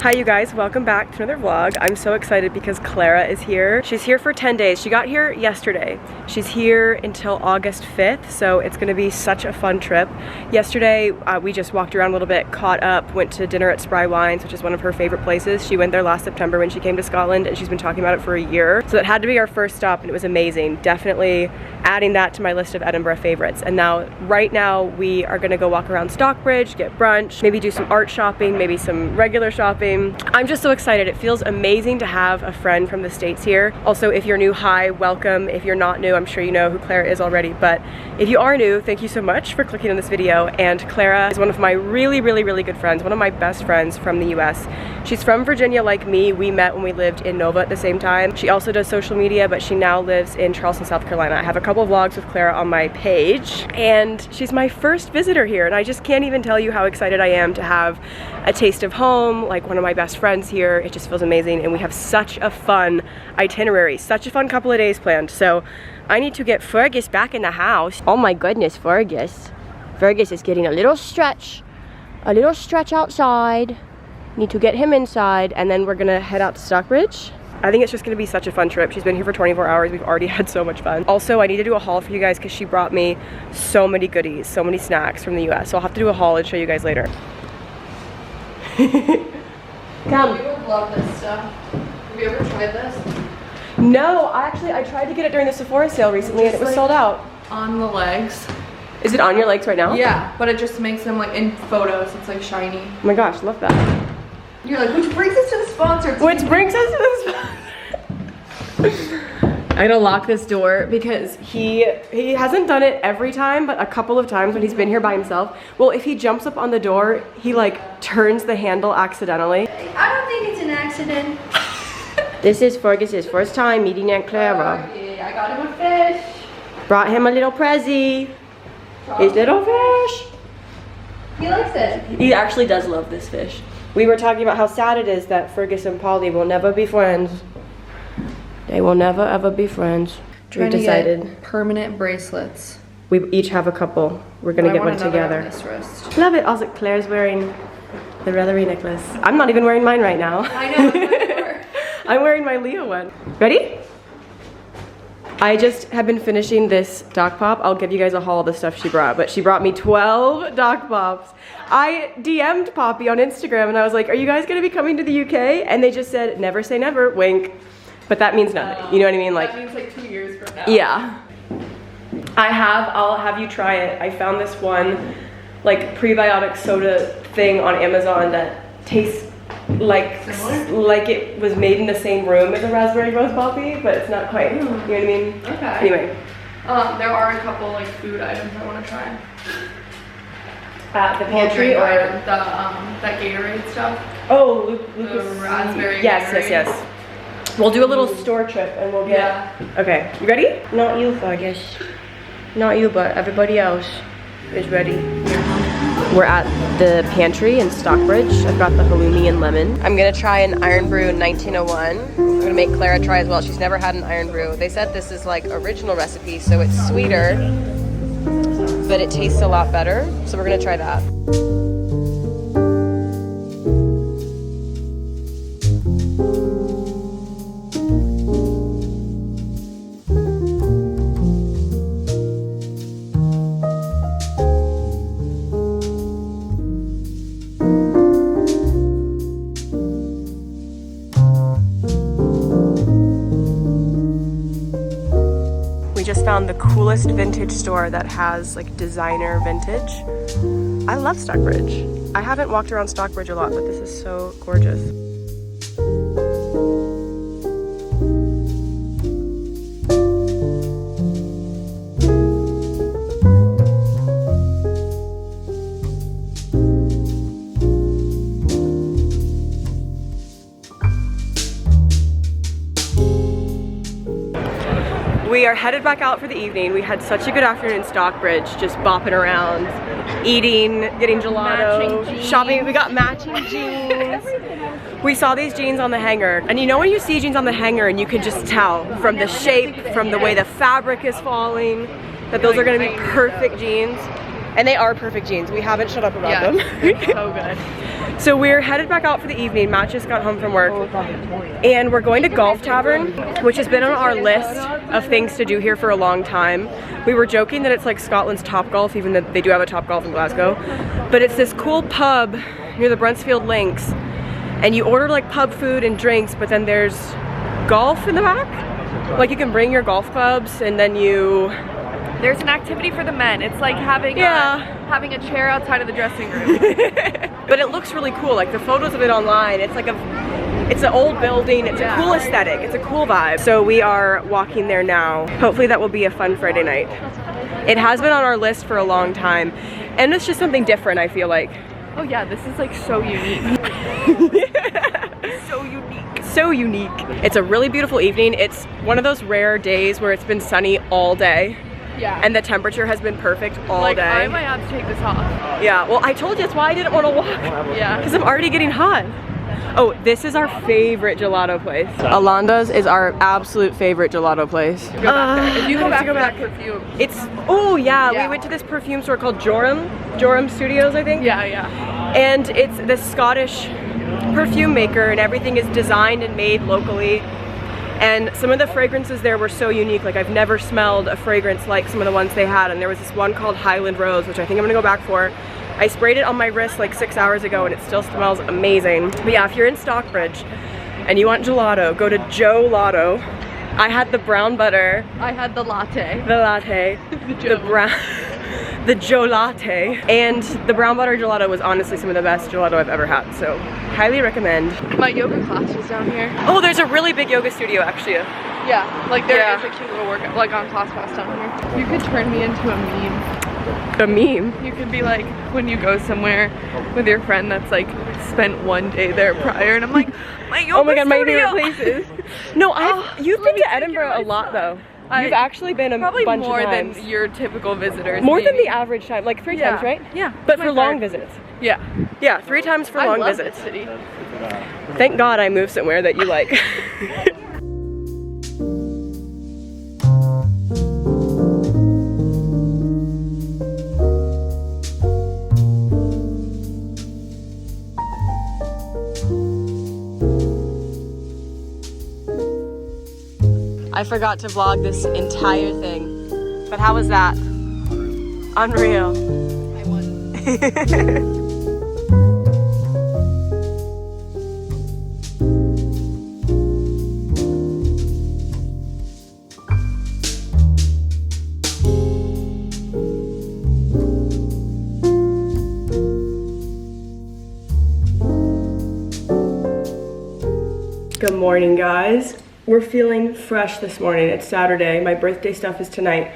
Hi you guys, welcome back to another vlog. I'm so excited because Clara is here. She's here for 10 days. She got here yesterday. She's here until August 5th, so it's gonna be such a fun trip. Yesterday, we just walked around a little bit, caught up, went to dinner at Spry Wines, which is one of her favorite places. She went there last September when she came to Scotland, and she's been talking about it for a year. So that had to be our first stop, and it was amazing. Definitely adding that to my list of Edinburgh favorites. And right now, we are gonna go walk around Stockbridge, get brunch, maybe do some art shopping, maybe some regular shopping. I'm just so excited. It feels amazing to have a friend from the States here. Also, if you're new, hi, welcome. If you're not new, I'm sure you know who Clara is already, but if you are new, thank you so much for clicking on this video. And Clara is one of my really good friends, one of my best friends from the US. She's from Virginia like me. We met when we lived in Nova at the same time. She also does social media, but she now lives in Charleston, South Carolina. I have a couple of vlogs with Clara on my page, and she's my first visitor here, and I just can't even tell you how excited I am to have a taste of home, like one of my best friends here. It just feels amazing, and we have such a fun itinerary, such a fun couple of days planned. So I need to get Fergus back in the house. Oh my goodness, Fergus. Fergus is getting a little stretch outside. Need to get him inside, and then we're gonna head out to Stockbridge. I think it's just gonna be such a fun trip. She's been here for 24 hours. We've already had so much fun. Also, I need to do a haul for you guys because she brought me so many goodies, so many snacks from the US. So I'll have to do a haul and show you guys later. Come. You would love this stuff. Have you ever tried this? No, I tried to get it during the Sephora sale recently and it was sold out. On the legs. Is it on your legs right now? Yeah, but it just makes them like in photos, it's like shiny. Oh my gosh, love that. You're like, which brings us to the sponsor. Which brings us to the sponsor. I gotta lock this door because he hasn't done it every time, but a couple of times when he's been here by himself. Well, if he jumps up on the door, he like turns the handle accidentally. I don't think it's an accident. This is Fergus's first time meeting Aunt Clara. Yeah, I got him a fish. Brought him a little prezzy. His little fish. He likes it. He actually does love this fish. We were talking about how sad it is that Fergus and Polly will never be friends. They will never ever be friends. We decided to get permanent bracelets. We each have a couple. We're gonna get one together. On this wrist. Love it. Also, Claire's wearing the Leathery necklace. I'm not even wearing mine right now. I know. I'm wearing my Leo one. Ready? I just have been finishing this Doc Pop. I'll give you guys a haul of the stuff she brought, but she brought me 12 Doc Pops. I DM'd Poppy on Instagram and I was like, are you guys gonna be coming to the UK? And they just said, never say never, wink. But that means nothing, you know what I mean? Like, that means like 2 years from now. Yeah. I'll have you try it. I found this one like prebiotic soda thing on Amazon that tastes like it was made in the same room as a raspberry rose poppy, but it's not quite, you know what I mean? Okay. Anyway. There are a couple like food items I want to try. At the pantry or that Gatorade stuff. Oh, the raspberry. Yes, Gatorade. yes. We'll do a little store trip and we'll get. Yeah. Okay, you ready? Not you, Fergus. Not you, but everybody else is ready. We're at the pantry in Stockbridge. I've got the halloumi and lemon. I'm gonna try an iron brew 1901. I'm gonna make Clara try as well. She's never had an iron brew. They said this is like original recipe, so it's sweeter, but it tastes a lot better. So we're gonna try that. Just found the coolest vintage store that has like designer vintage. I love Stockbridge. I haven't walked around Stockbridge a lot, but this is so gorgeous. We are headed back out for the evening. We had such a good afternoon in Stockbridge, just bopping around, eating, getting gelato, shopping. We got matching jeans. We saw these jeans on the hanger, and you know when you see jeans on the hanger and you can just tell from the shape, from the way the fabric is falling, that those are gonna be perfect jeans. And they are perfect jeans. We haven't shut up about them. They're so good. So we're headed back out for the evening. Matt just got home from work. And we're going to Golf Tavern, which has been on our list of things to do here for a long time. We were joking that it's like Scotland's Topgolf, even though they do have a Topgolf in Glasgow. But it's this cool pub near the Brunsfield Links. And you order like pub food and drinks, but then there's golf in the back. Like you can bring your golf clubs and then There's an activity for the men. It's like having having a chair outside of the dressing room. But it looks really cool. Like the photos of it online, it's like it's an old building. It's a cool aesthetic. It's a cool vibe. So we are walking there now. Hopefully that will be a fun Friday night. It has been on our list for a long time, and it's just something different, I feel like. Oh yeah, this is like so unique. So unique. So unique. It's a really beautiful evening. It's one of those rare days where it's been sunny all day. Yeah. And the temperature has been perfect all day. I might have to take this off. Yeah, well I told you that's why I didn't want to walk. Yeah. Because I'm already getting hot. Oh, this is our favorite gelato place. Alanda's is our absolute favorite gelato place. Go back there. If you go back to that Perfume. It's, oh yeah, we went to this perfume store called Joram Studios, I think. Yeah, yeah. And it's this Scottish perfume maker, and everything is designed and made locally. And some of the fragrances there were so unique. Like I've never smelled a fragrance like some of the ones they had. And there was this one called Highland Rose, which I think I'm gonna go back for. I sprayed it on my wrist like 6 hours ago and it still smells amazing. But yeah, if you're in Stockbridge and you want gelato, go to Joe Lotto. I had the brown butter. I had the latte. The latte. The Joe latte. And the brown butter gelato was honestly some of the best gelato I've ever had. So highly recommend. My yoga class was down here. Oh, there's a really big yoga studio actually. Yeah, like there is a cute little workout, like on ClassPass down here. You could turn me into a meme. A meme? You could be like, when you go somewhere with your friend that's like spent one day there prior, and I'm like, my yoga oh my god, studio. my favorite places. No, you've been to Edinburgh a lot though. You've actually been a bunch of times. Probably more than your typical visitors. More than the average time, like 3 times, right? Yeah. But for long visits. Yeah. Yeah, 3 times for long visits. This city. Thank God I moved somewhere that you like. I forgot to vlog this entire thing, but how was that? Unreal. I won. Good morning, guys. We're feeling fresh this morning. It's Saturday. My birthday stuff is tonight.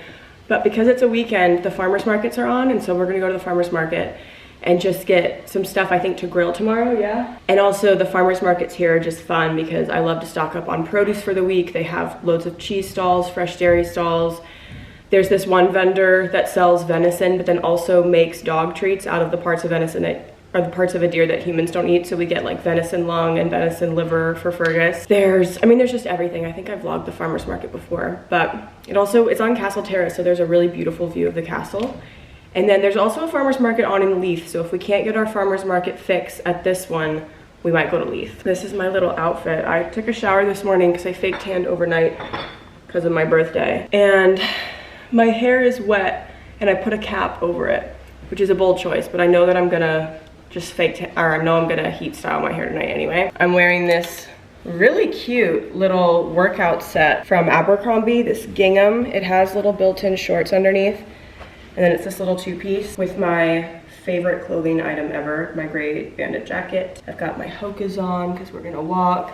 But because it's a weekend, the farmers markets are on, and so we're gonna go to the farmers market and just get some stuff, I think, to grill tomorrow, yeah? And also the farmers markets here are just fun because I love to stock up on produce for the week. They have loads of cheese stalls, fresh dairy stalls. There's this one vendor that sells venison, but then also makes dog treats out of the parts of venison that are the parts of a deer that humans don't eat. So we get like venison lung and venison liver for Fergus. There's just everything. I think I've vlogged the farmer's market before, but it's on Castle Terrace, so there's a really beautiful view of the castle. And then there's also a farmer's market on in Leith, so if we can't get our farmer's market fix at this one, we might go to Leith. This is my little outfit. I took a shower this morning because I fake tanned overnight because of my birthday. And my hair is wet and I put a cap over it, which is a bold choice, but I know that I'm gonna just I'm gonna heat style my hair tonight anyway. I'm wearing this really cute little workout set from Abercrombie, this gingham. It has little built-in shorts underneath. And then it's this little 2-piece with my favorite clothing item ever, my gray bandit jacket. I've got my Hokas on because we're gonna walk.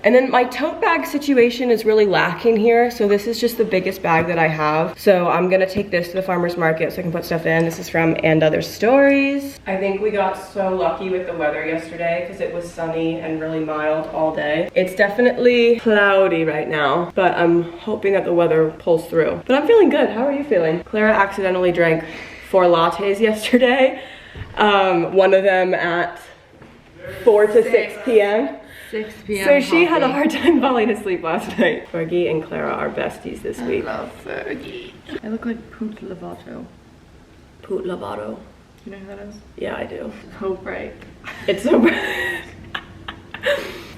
And then my tote bag situation is really lacking here. So this is just the biggest bag that I have. So I'm gonna take this to the farmer's market so I can put stuff in. This is from And Other Stories. I think we got so lucky with the weather yesterday because it was sunny and really mild all day. It's definitely cloudy right now, but I'm hoping that the weather pulls through. But I'm feeling good. How are you feeling? Clara accidentally drank 4 lattes yesterday. One of them at 4 to 6 p.m. 6 p.m. So she had a hard time falling asleep last night. Fergie and Clara are besties this week. I love Fergie. I look like Poot Lovato. Poot Lovato. You know who that is? Yeah, I do. So bright. It's so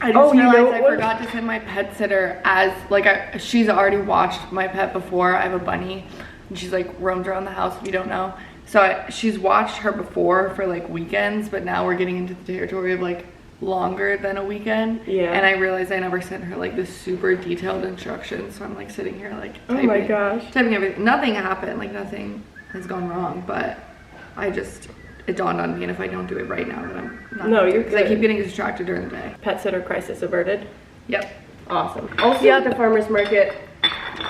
I just realized I forgot to send my pet sitter as, like, she's already watched my pet before. I have a bunny, and she's, like, roamed around the house, if you don't know. So she's watched her before for, like, weekends, but now we're getting into the territory of, like, longer than a weekend. Yeah. And I realized I never sent her, like, the super detailed instructions, so I'm, like, sitting here, like, oh my gosh. typing everything. Nothing happened, like, nothing has gone wrong, but it dawned on me, and if I don't do it right now, then I'm not. No, you're good. Because I keep getting distracted during the day. Pet sitter crisis averted. Yep. Awesome. Also at the farmer's market,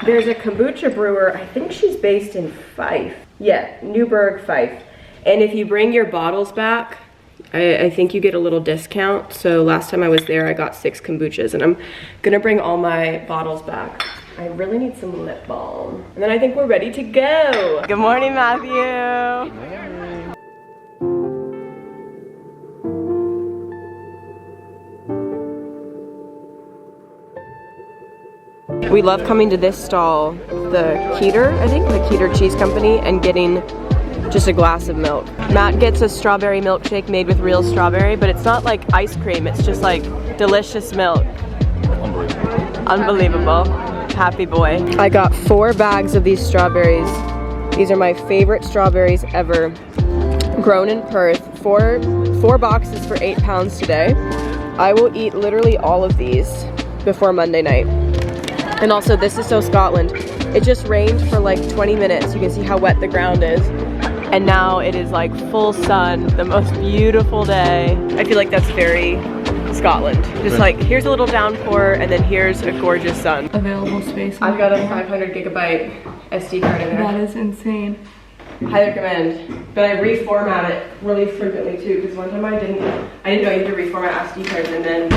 there's a kombucha brewer. I think she's based in Fife. Yeah, Newburgh, Fife. And if you bring your bottles back, I think you get a little discount. So last time I was there, I got 6 kombuchas, and I'm gonna bring all my bottles back. I really need some lip balm. And then I think we're ready to go. Good morning, Matthew. We love coming to this stall, the Keeter, I think, the Keeter Cheese Company, and getting just a glass of milk. Matt gets a strawberry milkshake made with real strawberry, but it's not like ice cream, it's just like delicious milk. Unbelievable. Happy boy. I got 4 bags of these strawberries. These are my favorite strawberries ever. Grown in Perth. 4 boxes for £8 today. I will eat literally all of these before Monday night. And also, this is so Scotland. It just rained for like 20 minutes. You can see how wet the ground is. And now it is like full sun, the most beautiful day. I feel like that's very Scotland. Just like, here's a little downpour, and then here's a gorgeous sun. Available space. I've got a 500 gigabyte SD card in there. That is insane. Highly recommend. But I reformat it really frequently too, because one time I didn't know you had to reformat SD cards, and then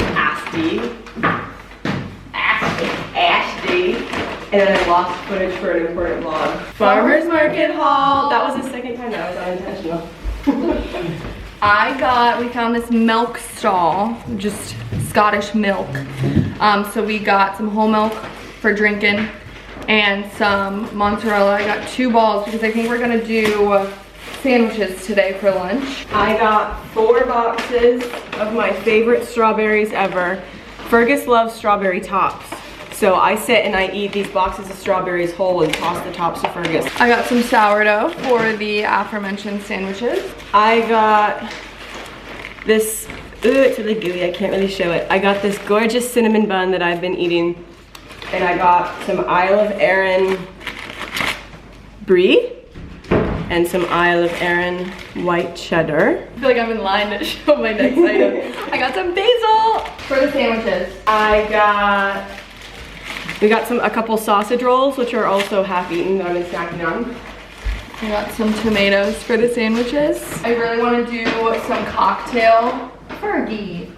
and then I lost footage for an important vlog. Farmer's market haul. That was the second time that was unintentional. We found this milk stall, just Scottish milk. So we got some whole milk for drinking and some mozzarella. I got 2 balls because I think we're gonna do sandwiches today for lunch. I got 4 boxes of my favorite strawberries ever. Fergus loves strawberry tops. So I sit and I eat these boxes of strawberries whole and toss the tops to Fergus. I got some sourdough for the aforementioned sandwiches. I got this, it's really gooey, I can't really show it. I got this gorgeous cinnamon bun that I've been eating. And I got some Isle of Arran brie and some Isle of Arran white cheddar. I feel like I'm in line to show my next item. I got some basil for the sandwiches. We got a couple sausage rolls, which are also half-eaten that I've been snacking on. I got some tomatoes for the sandwiches. I really want to do some cocktail. Fergie.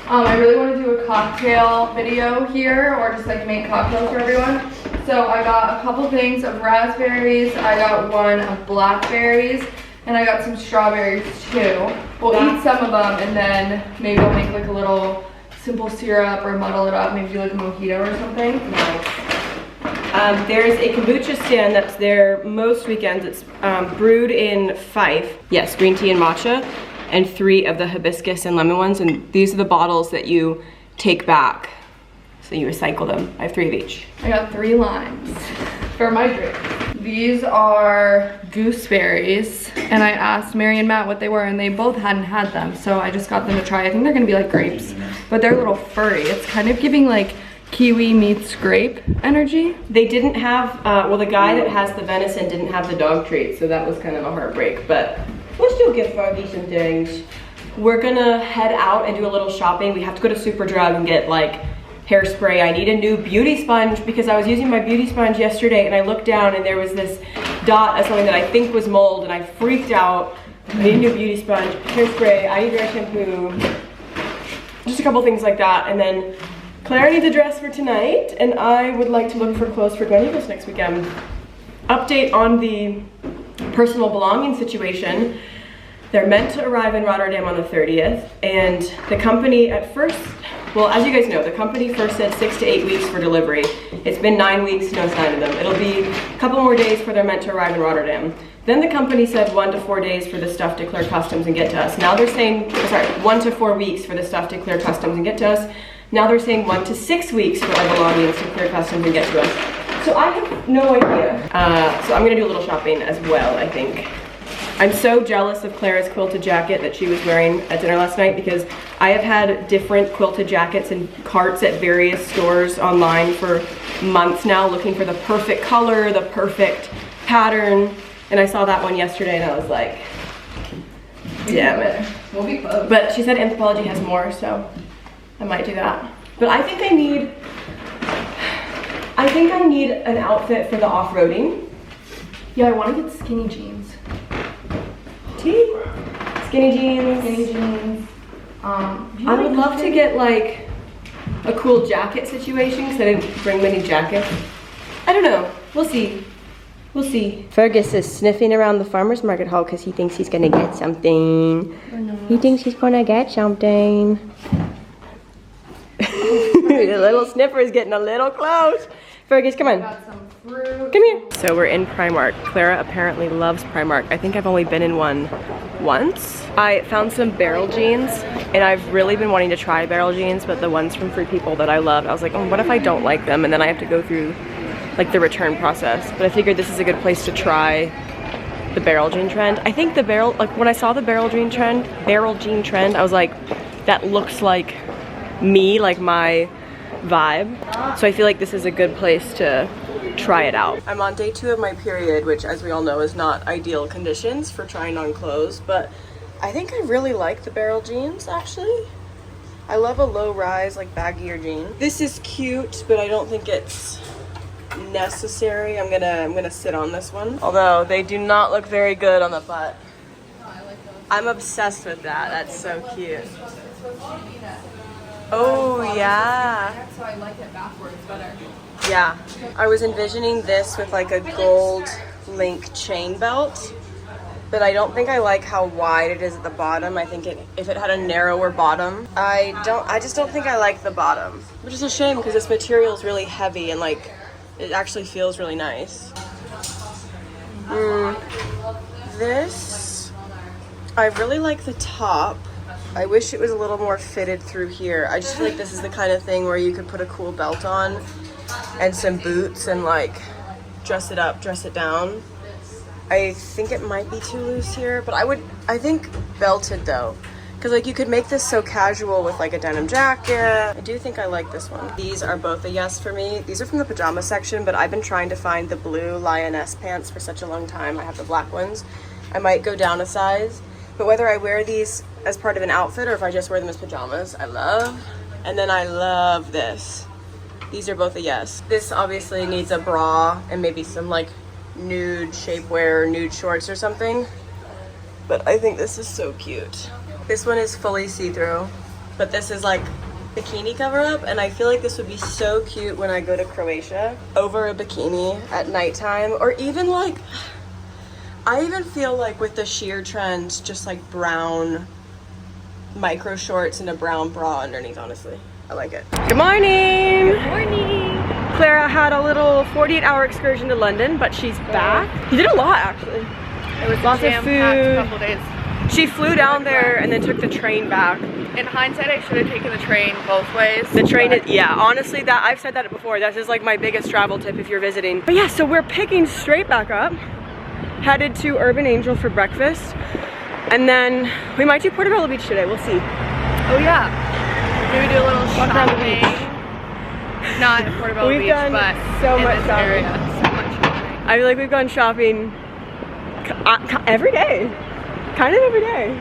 I really want to do a cocktail video here, or just like make cocktails for everyone. So I got a couple things of raspberries. I got one of blackberries, and I got some strawberries too. We'll eat some of them, and then maybe I'll make like a little simple syrup or muddle it up, maybe do like a mojito or something. Nice. There's a kombucha stand that's there most weekends. It's brewed in Fife. Yes, green tea and matcha, and 3 of the hibiscus and lemon ones. And these are the bottles that you take back. So you recycle them. I have 3 of each. I got 3 limes for my drink. These are gooseberries, and I asked Mary and Matt what they were, and they both hadn't had them, so I just got them to try. I think they're gonna be like grapes, but they're a little furry. It's kind of giving like kiwi meets grape energy. They didn't have, well, the guy that has the venison didn't have the dog treat, so that was kind of a heartbreak, but we'll still give Froggy some things. We're gonna head out and do a little shopping. We have to go to Superdrug and get like hairspray. I need a new beauty sponge because I was using my beauty sponge yesterday and I looked down and there was this dot of something that I think was mold, and I freaked out. I need a new beauty sponge, hairspray, I need dry shampoo, just a couple things like that. And then Clara needs a dress for tonight, and I would like to look for clothes for Gleneagles next weekend. Update on the personal belongings situation. They're meant to arrive in Rotterdam on the 30th, and the company at first, well, as you guys know, the company first said 6 to 8 weeks for delivery. It's been 9 weeks, no sign of them. It'll be a couple more days before they're meant to arrive in Rotterdam. Then the company said 1 to 4 days for the stuff to clear customs and get to us. Now they're saying, sorry, 1 to 4 weeks for the stuff to clear customs and get to us. Now they're saying 1 to 6 weeks for our belongings to clear customs and get to us. So I have no idea. So I'm gonna do a little shopping as well, I think. I'm so jealous of Clara's quilted jacket that she was wearing at dinner last night because I have had different quilted jackets in carts at various stores online for months now, looking for the perfect color, the perfect pattern. And I saw that one yesterday and I was like, damn it. We'll be close. But she said Anthropologie has more, so I might do that. But I think I need an outfit for the off-roading. Yeah, I want to get skinny jeans. Skinny jeans. Skinny jeans. I would love to get like a cool jacket situation because I didn't bring many jackets. I don't know. We'll see. We'll see. Fergus is sniffing around the farmer's market hall because he thinks he's gonna get something. He thinks he's gonna get something. The little sniffer is getting a little close. Fergus, come on. Got some fruit. Come here. So we're in Primark. Clara apparently loves Primark. I think I've only been in one once. I found some barrel jeans and I've really been wanting to try barrel jeans, but the ones from Free People that I loved, I was like, oh, what if I don't like them? And then I have to go through like the return process. But I figured this is a good place to try the barrel jean trend. I think the barrel, like when I saw the barrel jean trend, I was like, that looks like me, like my vibe. So I feel like this is a good place to try it out. I'm on day 2 of my period, which as we all know is not ideal conditions for trying on clothes, but I think I really like the barrel jeans actually. I love a low rise, like baggier jean. This is cute, but I don't think it's necessary. I'm gonna sit on this one. Although they do not look very good on the butt. I'm obsessed with that. That's so cute. Oh yeah. So I like it backwards better. Yeah. I was envisioning this with like a gold link chain belt, but I don't think I like how wide it is at the bottom. I think if it had a narrower bottom, I just don't think I like the bottom, which is a shame because this material is really heavy and like it actually feels really nice. This, I really like the top. I wish it was a little more fitted through here. I just feel like this is the kind of thing where you could put a cool belt on and some boots and like dress it up, dress it down. I think it might be too loose here, but I think belted though. Cause like you could make this so casual with like a denim jacket. I do think I like this one. These are both a yes for me. These are from the pajama section, but I've been trying to find the blue lioness pants for such a long time. I have the black ones. I might go down a size, but whether I wear these as part of an outfit or if I just wear them as pajamas, I love. And then I love this. These are both a yes. This obviously needs a bra and maybe some like nude shapewear, nude shorts or something. But I think this is so cute. This one is fully see-through, but this is like bikini cover up, and I feel like this would be so cute when I go to Croatia over a bikini at nighttime, or even like, I even feel like with the sheer trend, just like brown micro shorts and a brown bra underneath, honestly. I like it. Good morning! Good morning! Clara had a little 48-hour excursion to London, but she's back. You did a lot, actually. It was lots of food. Couple days. She flew down there and then took the train back. In hindsight, I should have taken the train both ways. The train is, yeah, honestly, that I've said that before. That is like my biggest travel tip if you're visiting. But yeah, so we're picking straight back up, headed to Urban Angel for breakfast, and then we might do Portobello Beach today. We'll see. Oh yeah, maybe do a little shopping. Not at Portobello Beach, but so in much this shopping. area. So much shopping. I feel like we've gone shopping every day. Kind of every day.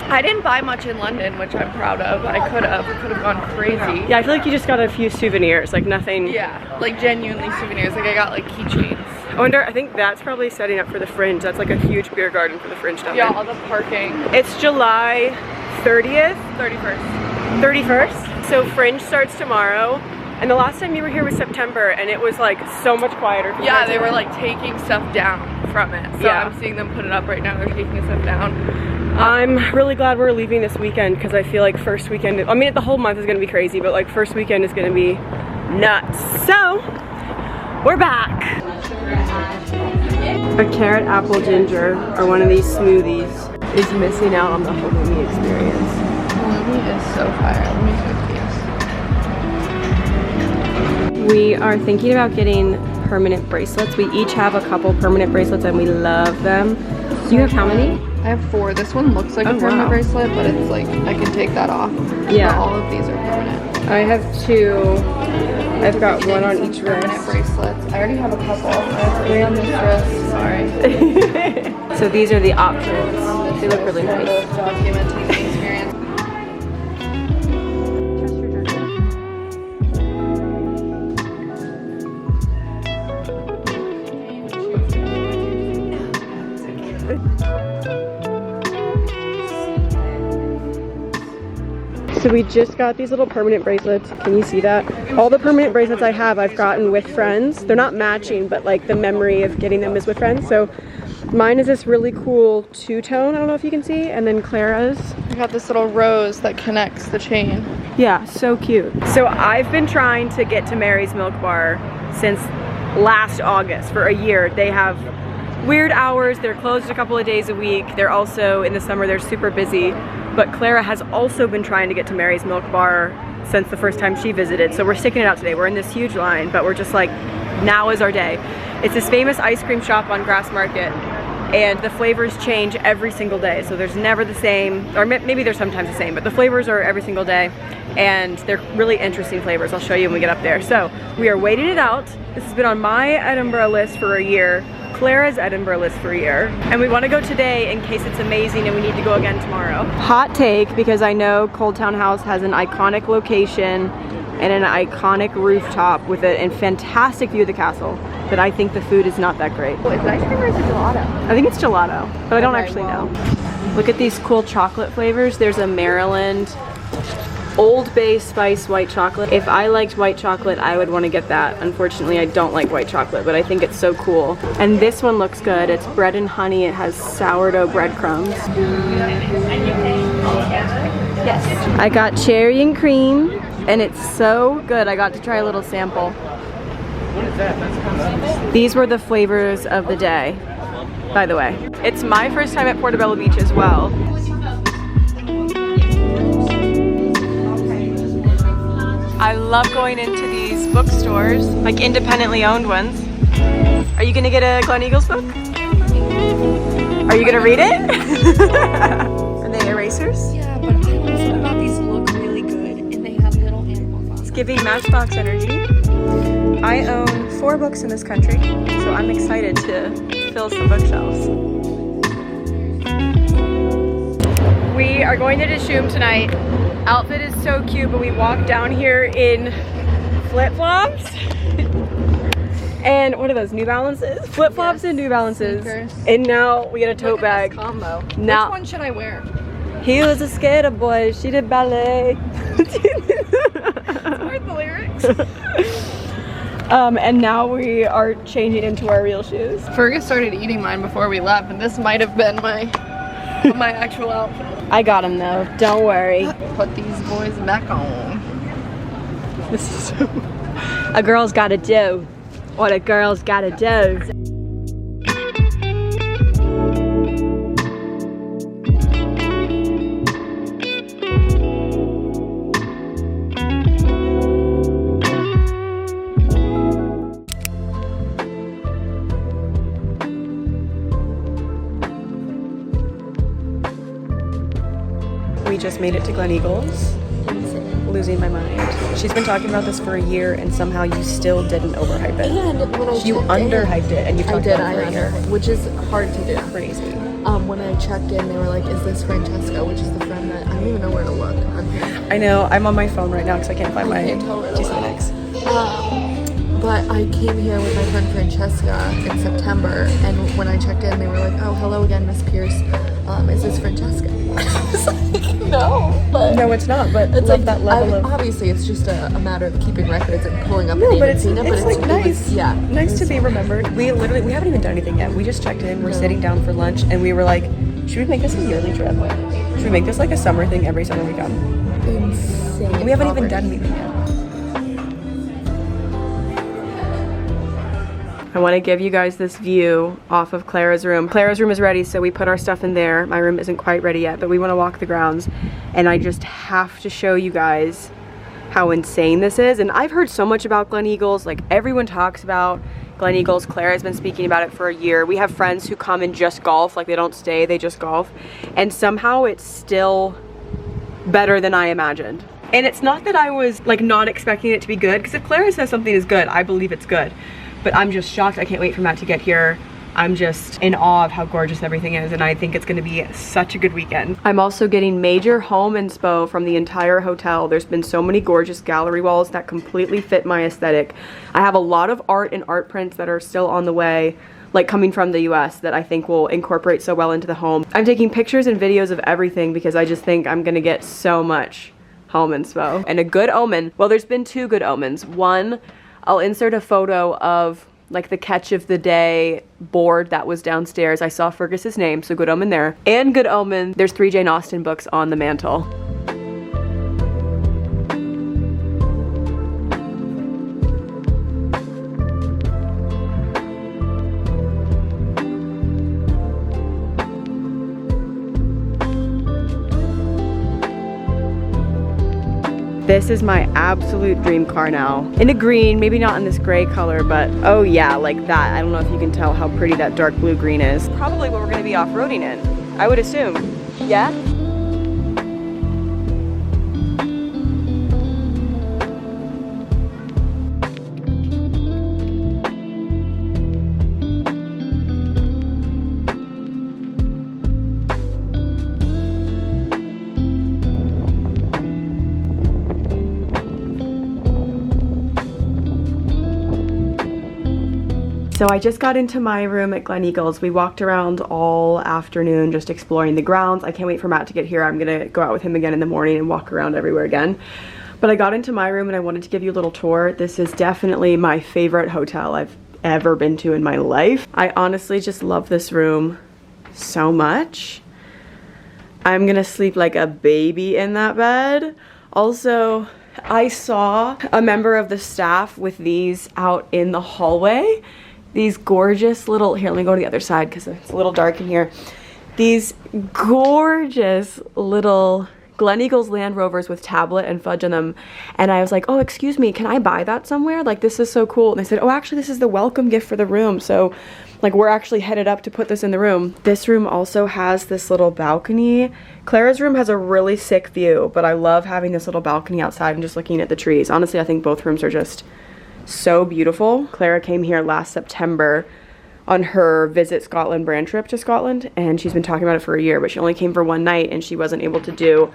I didn't buy much in London, which I'm proud of. I could have gone crazy. Yeah, I feel like you just got a few souvenirs, like nothing. Yeah, like genuinely souvenirs. Like I got like keychains. I wonder, I think that's probably setting up for the Fringe. That's like a huge beer garden for the Fringe down there. Yeah, all the parking. It's July 30th? 31st. 31st. So Fringe starts tomorrow. And the last time you were here was September, and it was like so much quieter. Yeah, they were like taking stuff down from it. So yeah. I'm seeing them put it up right now. They're taking stuff down. I'm really glad we're leaving this weekend because I feel like first weekend, I mean the whole month is going to be crazy, but like first weekend is going to be nuts. So, we're back. A carrot apple ginger or one of these smoothies is missing out on the halloumi experience. Halloumi is so fire. Let me take these. We are thinking about getting permanent bracelets. We each have a couple permanent bracelets and we love them. You have how many? I have 4. This one looks like a permanent bracelet, but it's like I can take that off. Yeah. But all of these are permanent. I have 2. I've got one on each Permanent wrist. bracelets. I already have a couple. I have 3 on this wrist. Sorry. So these are the options. They look really nice. Documenting the experience. So we just got these little permanent bracelets. Can you see that? All the permanent bracelets I have, I've gotten with friends. They're not matching, but like the memory of getting them is with friends. So mine is this really cool 2-tone. I don't know if you can see. And then Clara's. I got this little rose that connects the chain. Yeah, so cute. So I've been trying to get to Mary's Milk Bar since last August for a year. They have weird hours. They're closed a couple of days a week. They're also, in the summer, they're super busy. But Clara has also been trying to get to Mary's Milk Bar since the first time she visited. So we're sticking it out today. We're in this huge line, but we're just like, now is our day. It's this famous ice cream shop on Grass Market, and the flavors change every single day. So there's never the same, or maybe they're sometimes the same, but the flavors are every single day, and they're really interesting flavors. I'll show you when we get up there. So we are waiting it out. This has been on my Edinburgh list for a year. Clara's Edinburgh list for a year, and we want to go today in case it's amazing and we need to go again tomorrow. Hot take, because I know Cold Town House has an iconic location and an iconic rooftop with a fantastic view of the castle, but I think the food is not that great. Oh, is it ice cream or is it gelato? I think it's gelato, but I don't actually know. Look at these cool chocolate flavors. There's a Maryland Old Bay Spice white chocolate. If I liked white chocolate, I would want to get that. Unfortunately, I don't like white chocolate, but I think it's so cool. And this one looks good. It's bread and honey. It has sourdough breadcrumbs. Yes. I got cherry and cream, and it's so good. I got to try a little sample. What is that? That's These were the flavors of the day, by the way. It's my first time at Portobello Beach as well. I love going into these bookstores, like independently owned ones. Are you gonna get a Gleneagles book? Are you gonna read it? Are they erasers? Yeah, but I don't know something about these look really good and they have little animals on It's them. giving Matchbox energy. I own 4 books in this country, so I'm excited to fill some bookshelves. We are going to Dishoom tonight. Outfit is so cute, but we walked down here in flip-flops. And what are those, New Balances? Flip-flops and New Balances. Sneakers. And now we get a tote bag. Combo. Now- Which one should I wear? He was a skater boy, she did ballet. Where's the lyrics? And now we are changing into our real shoes. Fergus started eating mine before we left, and this might have been my actual outfit. I got him though, don't worry. Put these boys back on. This is so... A girl's gotta do what a girl's gotta do. We just made it to Gleneagles. Losing my mind. She's been talking about this for a year and somehow you still didn't overhype it. And when I You underhyped it and you talked about it for a year. which is hard to do. Crazy. When I checked in, they were like, is this Francesca, which is the friend that I don't even know where to look on here. I know, I'm on my phone right now because I can't find my totally G7X. But I came here with my friend Francesca in September, and when I checked in, they were like, oh, hello again, Miss Pierce. Is this Francesca? I was like, no, but No, it's not, but it's love like that level of... obviously it's just a matter of keeping records and pulling up No, a name but and it's seeing it, but like nice. yeah, Nice to be remembered. We haven't even done anything yet. We just checked in, we're sitting down for lunch, and we were like, should we make this a yearly trip? Should we make this like a summer thing every summer we come? insane. We haven't even property. done anything yet. I want to give you guys this view off of Clara's room. Clara's room is ready, so we put our stuff in there. My room isn't quite ready yet, but we want to walk the grounds, and I just have to show you guys how insane this is. And I've heard so much about Gleneagles. Like, everyone talks about Gleneagles. Clara has been speaking about it for a year. We have friends who come and just golf. Like, they don't stay, they just golf. And somehow it's still better than I imagined. And it's not that I was like not expecting it to be good, because if Clara says something is good, I believe it's good. But I'm just shocked. I can't wait for Matt to get here. I'm just in awe of how gorgeous everything is, and I think it's gonna be such a good weekend. I'm also getting major home inspo from the entire hotel. There's been so many gorgeous gallery walls that completely fit my aesthetic. I have a lot of art and art prints that are still on the way, like coming from the US, that I think will incorporate so well into the home. I'm taking pictures and videos of everything because I just think I'm gonna get so much home inspo. And a good omen, well, there's been two good omens. One, I'll insert a photo of like the catch of the day board that was downstairs. I saw Fergus's name, so good omen there. And good omen, there's 3 Jane Austen books on the mantle. This is my absolute dream car now. In a green, maybe not in this gray color, but oh yeah, like that. I don't know if you can tell how pretty that dark blue green is. Probably what we're gonna be off-roading in, I would assume. Yeah? So I just got into my room at Gleneagles. We walked around all afternoon just exploring the grounds. I can't wait for Matt to get here. I'm gonna go out with him again in the morning and walk around everywhere again. But I got into my room and I wanted to give you a little tour. This is definitely my favorite hotel I've ever been to in my life. I honestly just love this room so much. I'm gonna sleep like a baby in that bed. Also, I saw a member of the staff with these out in the hallway. These gorgeous little, here, let me go to the other side because it's a little dark in here. These gorgeous little Gleneagles Land Rovers with tablet and fudge on them. And I was like, oh, excuse me, can I buy that somewhere? Like, this is so cool. And they said, oh, actually, this is the welcome gift for the room. So, like, we're actually headed up to put this in the room. This room also has this little balcony. Clara's room has a really sick view, but I love having this little balcony outside and just looking at the trees. Honestly, I think both rooms are just so beautiful. Clara came here last September on her Visit Scotland brand trip to Scotland, and she's been talking about it for a year, but she only came for one night and she wasn't able to do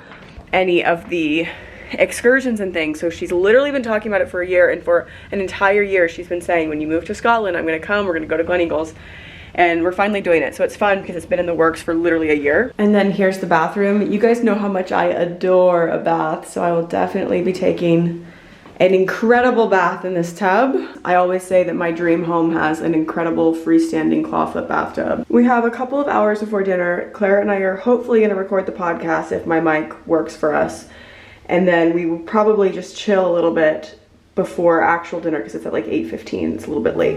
any of the excursions and things. So she's literally been talking about it for a year, and for an entire year she's been saying, when you move to Scotland, I'm gonna come, we're gonna go to Gleneagles. And we're finally doing it. So it's fun because it's been in the works for literally a year. And then here's the bathroom. You guys know how much I adore a bath, so I will definitely be taking an incredible bath in this tub. I always say that my dream home has an incredible freestanding clawfoot bathtub. We have a couple of hours before dinner. Clara and I are hopefully gonna record the podcast if my mic works for us. And then we will probably just chill a little bit before actual dinner because it's at like 8:15, it's a little bit late.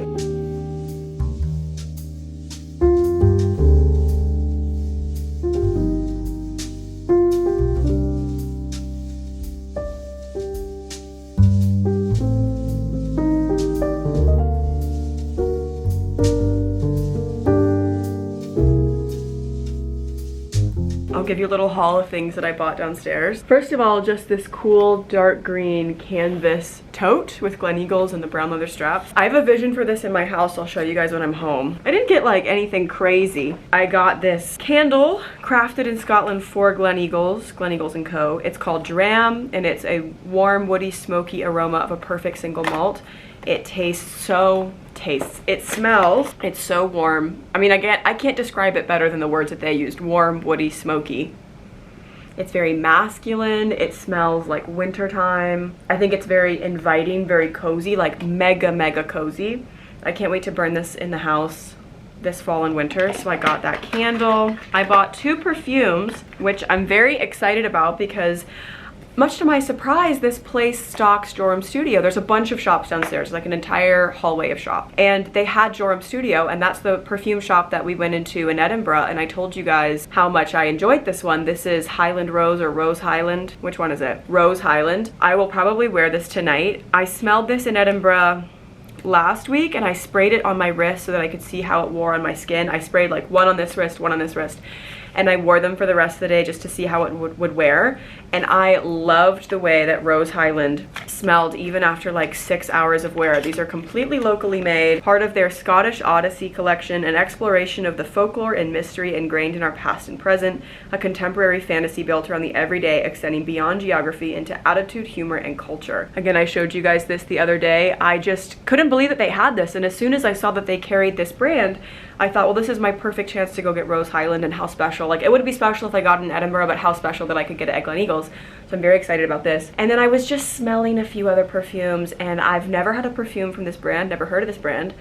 Give you a little haul of things that I bought downstairs. First of all, just this cool dark green canvas tote with Gleneagles and the brown leather straps. I have a vision for this in my house. I'll show you guys when I'm home. I didn't get like anything crazy. I got this candle crafted in Scotland for Gleneagles, Gleneagles & Co. It's called Dram, and it's a warm, woody, smoky aroma of a perfect single malt. It smells, it's so warm. I mean, I can't describe it better than the words that they used. Warm, woody, smoky. It's very masculine. It smells like wintertime. I think it's very inviting, very cozy, like mega cozy. I can't wait to burn this in the house this fall and winter. So I got that candle. I bought 2 perfumes, which I'm very excited about because much to my surprise, this place stocks Joram Studio. There's a bunch of shops downstairs, like an entire hallway of shop. And they had Joram Studio, and that's the perfume shop that we went into in Edinburgh. And I told you guys how much I enjoyed this one. This is Highland Rose or Rose Highland. Which one is it? Rose Highland. I will probably wear this tonight. I smelled this in Edinburgh last week and I sprayed it on my wrist so that I could see how it wore on my skin. I sprayed like one on this wrist, one on this wrist, and I wore them for the rest of the day just to see how it would wear. And I loved the way that Rose Highland smelled even after like 6 hours of wear. These are completely locally made, part of their Scottish Odyssey collection, an exploration of the folklore and mystery ingrained in our past and present, a contemporary fantasy built around the everyday, extending beyond geography into attitude, humor, and culture. Again, I showed you guys this the other day. I just couldn't believe that they had this, and as soon as I saw that they carried this brand, I thought, well, this is my perfect chance to go get Rose Highland, and how special. Like, it would be special if I got it in Edinburgh, but how special that I could get it at Gleneagles. So I'm very excited about this. And then I was just smelling a few other perfumes, and I've never had a perfume from this brand, never heard of this brand.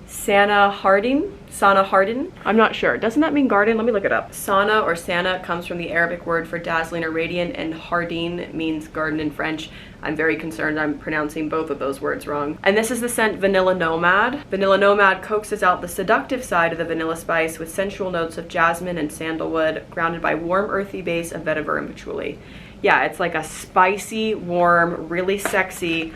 Sana Hardin. I'm not sure. Doesn't that mean garden? Let me look it up. Sana or Sana comes from the Arabic word for dazzling or radiant, and Hardin means garden in French. I'm very concerned I'm pronouncing both of those words wrong. And this is the scent Vanilla Nomad. Vanilla Nomad coaxes out the seductive side of the vanilla spice with sensual notes of jasmine and sandalwood, grounded by warm earthy base of vetiver and patchouli. Yeah, it's like a spicy, warm, really sexy,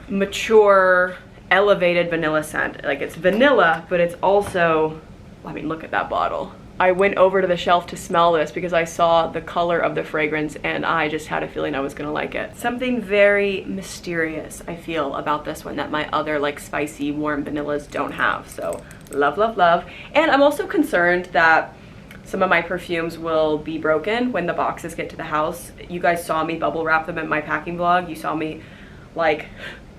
mature, elevated vanilla scent. Like, it's vanilla, but it's also, I mean, look at that bottle. I went over to the shelf to smell this because I saw the color of the fragrance and I just had a feeling I was gonna like it. Something very mysterious I feel about this one that my other like spicy warm vanillas don't have. So love, love, love. And I'm also concerned that some of my perfumes will be broken when the boxes get to the house. You guys saw me bubble wrap them in my packing vlog. You saw me like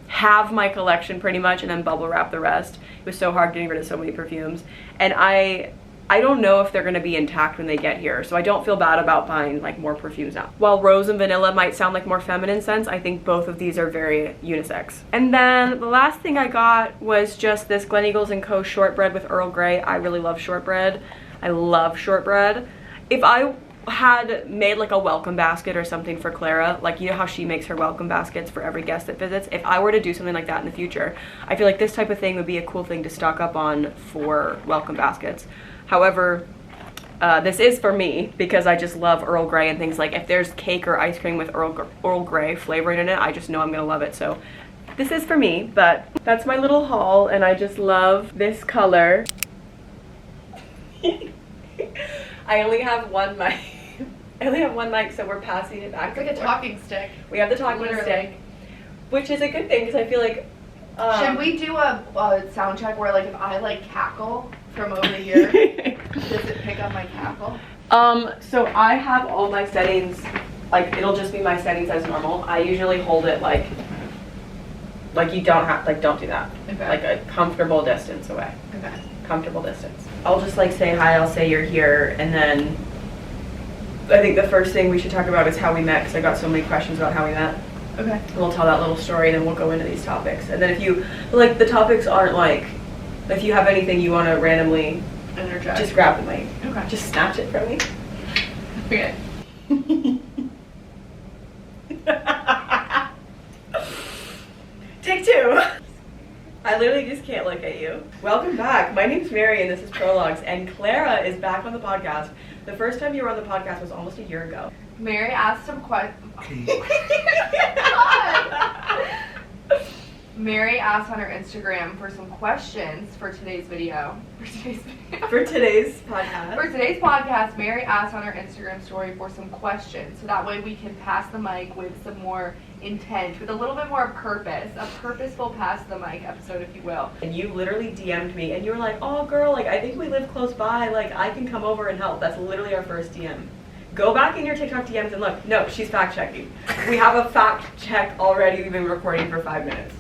have my collection pretty much and then bubble wrap the rest. It was so hard getting rid of so many perfumes. And I don't know if they're gonna be intact when they get here, so I don't feel bad about buying like more perfumes now. While rose and vanilla might sound like more feminine scents, I think both of these are very unisex. And then the last thing I got was just this Gleneagles & Co. shortbread with Earl Grey. I really love shortbread. I love shortbread. If I had made like a welcome basket or something for Clara, like, you know how she makes her welcome baskets for every guest that visits, if I were to do something like that in the future, I feel like this type of thing would be a cool thing to stock up on for welcome baskets. However, this is for me because I just love Earl Grey and things. Like, if there's cake or ice cream with Earl Grey flavoring in it, I just know I'm gonna love it. So this is for me, but that's my little haul, and I just love this color. I only have one mic. So we're passing it back. It's like a talking stick. We have the talking stick, which is a good thing because I feel like should we do a sound check where, like, if I like cackle from over here, does it pick up my cackle? So I have all my settings, like, it'll just be my settings as normal. I usually hold it like you don't have, like, don't do that. Okay. Like a comfortable distance away. Okay. Comfortable distance. I'll just like say hi, I'll say you're here, and then I think the first thing we should talk about is how we met, because I got so many questions about how we met. Okay. And we'll tell that little story, then we'll go into these topics. And then if you, like, the topics aren't like, if you have anything you want to randomly interject, just grab the mic. Okay. Just snatch it from me. Okay. Take two. I literally just can't look at you. Welcome back. My name's Mary and this is Prologues, and Clara is back on the podcast. The first time you were on the podcast was almost a year ago. Mary asked some questions. Mary asked on her Instagram for some questions for today's video. For today's podcast. For today's podcast, Mary asked on her Instagram story for some questions, so that way we can pass the mic with some more intent, with a little bit more purpose, a purposeful pass the mic episode, if you will. And you literally DM'd me and you were like, oh girl, like, I think we live close by, like, I can come over and help. That's literally our first DM. Go back in your TikTok DMs and look. No, she's fact checking. We have a fact check already. We've been recording for 5 minutes.